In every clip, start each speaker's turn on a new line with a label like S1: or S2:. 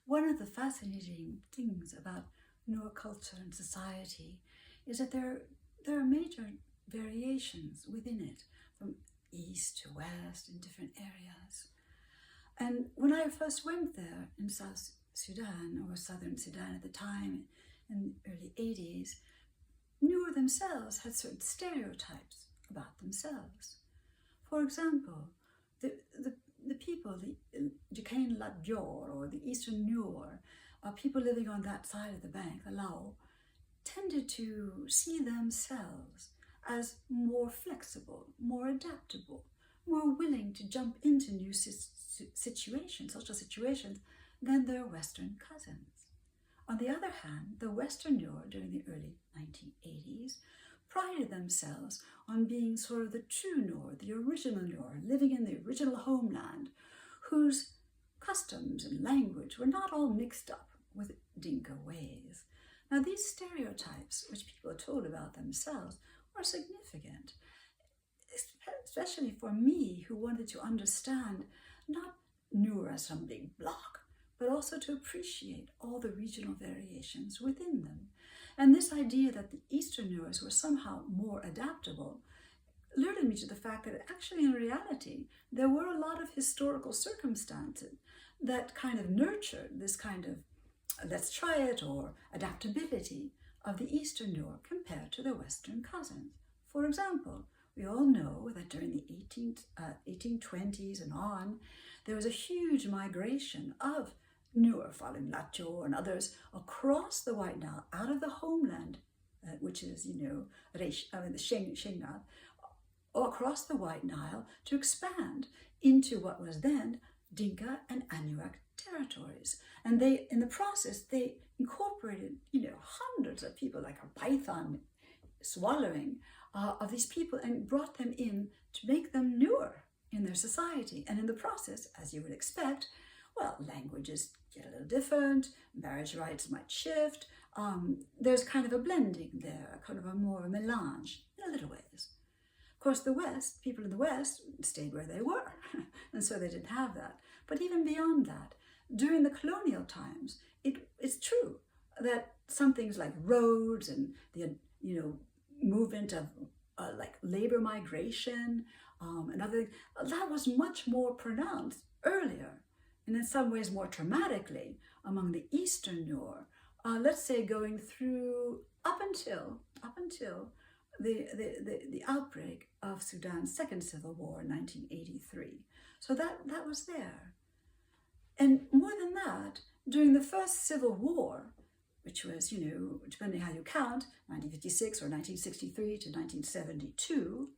S1: one of the fascinating things about Nuer culture and society is that there are major variations within it, from east to west in different areas. And when I first went there in South Sudan, or Southern Sudan at the time, in the early 80s, Nuer themselves had certain stereotypes about themselves. For example, the people, the Dinka and Anyuak-occupied, or the Eastern Nuer, people living on that side of the bank, the Lao, tended to see themselves as more flexible, more adaptable, more willing to jump into new situations, social situations, than their Western cousins. On the other hand, the Western Nuer during the early 1980s prided themselves on being sort of the true Nuer, the original Nuer, living in the original homeland, whose customs and language were not all mixed up with Dinka ways. Now, these stereotypes, which people told about themselves, were significant, especially for me, who wanted to understand not Nuer as some big block, but also to appreciate all the regional variations within them. And this idea that the Eastern Nuers were somehow more adaptable alerted me to the fact that actually, in reality, there were a lot of historical circumstances that kind of nurtured this kind of let's try it, or adaptability of the Eastern Nuer compared to their Western cousins. For example, we all know that during the 1820s and on, there was a huge migration of Nuer, following Lacho and others, across the White Nile, out of the homeland, which is, the Naath, across the White Nile to expand into what was then Dinka and Anyuak territories. And they, in the process, they incorporated, hundreds of people, like a python swallowing of these people, and brought them in to make them newer in their society. And in the process, as you would expect, well, languages get a little different, marriage rights might shift. There's kind of a blending there, kind of a more melange in a little ways. Of course, the West, people in the West stayed where they were, and so they didn't have that. But even beyond that, during the colonial times, it's true that some things like roads and the movement of like labor migration and other, that was much more pronounced earlier, and in some ways more traumatically among the Eastern Nuer. Let's say going through up until the outbreak of Sudan's second civil war in 1983. So that was there. And more than that, during the first civil war, which was, depending how you count, 1956 or 1963 to 1972,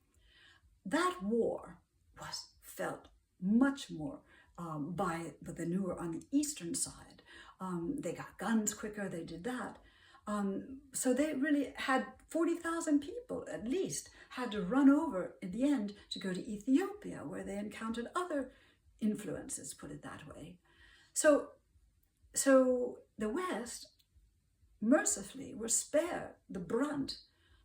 S1: that war was felt much more by the Nuer on the eastern side. They got guns quicker, they did that. So they really had 40,000 people at least had to run over in the end to go to Ethiopia, where they encountered other influences, put it that way. So the West, mercifully, were spared the brunt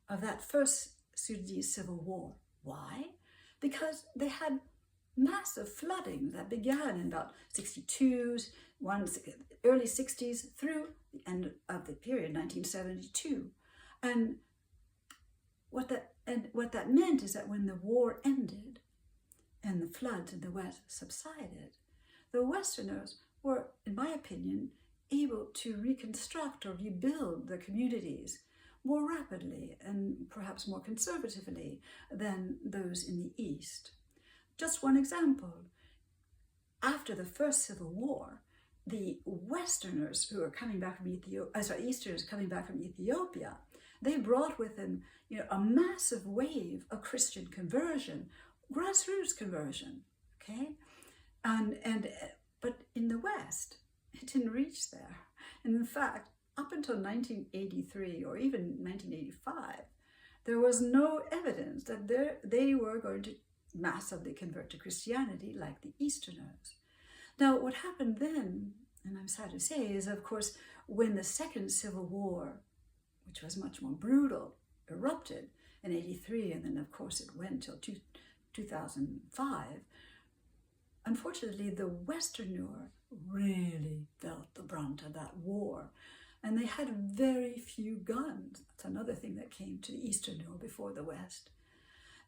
S1: of that first Sudanese civil war. Why? Because they had massive flooding that began in about 62s, early 60s, through the end of the period, 1972. And what that meant is that when the war ended and the floods in the West subsided, the Westerners were, in my opinion, able to reconstruct or rebuild their communities more rapidly and perhaps more conservatively than those in the East. Just one example, after the first Civil War, the Westerners who are coming back from Easterners coming back from Ethiopia, they brought with them, a massive wave of Christian conversion, grassroots conversion, okay? But in the West, it didn't reach there. And in fact, up until 1983 or even 1985, there was no evidence that they were going to massively convert to Christianity like the Easterners. Now, what happened then, and I'm sad to say, is of course, when the Second Civil War, which was much more brutal, erupted in 83, and then of course it went till 2005, unfortunately, the Western Nuer really felt the brunt front of that war. And they had very few guns. That's another thing that came to the Eastern Nuer before the West.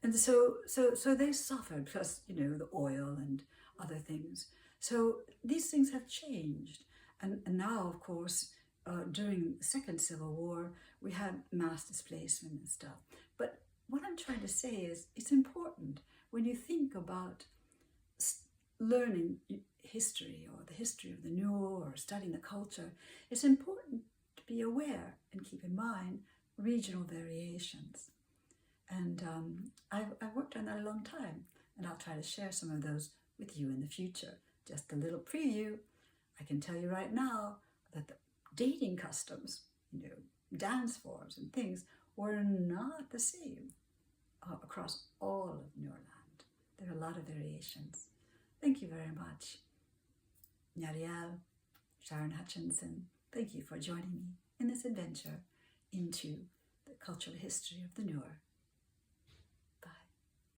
S1: And so they suffered, plus, the oil and other things. So these things have changed. And now, of course, during the Second Civil War, we had mass displacement and stuff. But what I'm trying to say is it's important when you think about learning history or the history of the Nuer or studying the culture, it's important to be aware and keep in mind regional variations. And I've worked on that a long time, and I'll try to share some of those with you in the future. Just a little preview. I can tell you right now that the dating customs, dance forms and things were not the same across all of Nuerland. There are a lot of variations. Thank you very much. Nyarial, Sharon Hutchinson, thank you for joining me in this adventure into the cultural history of the Nuer.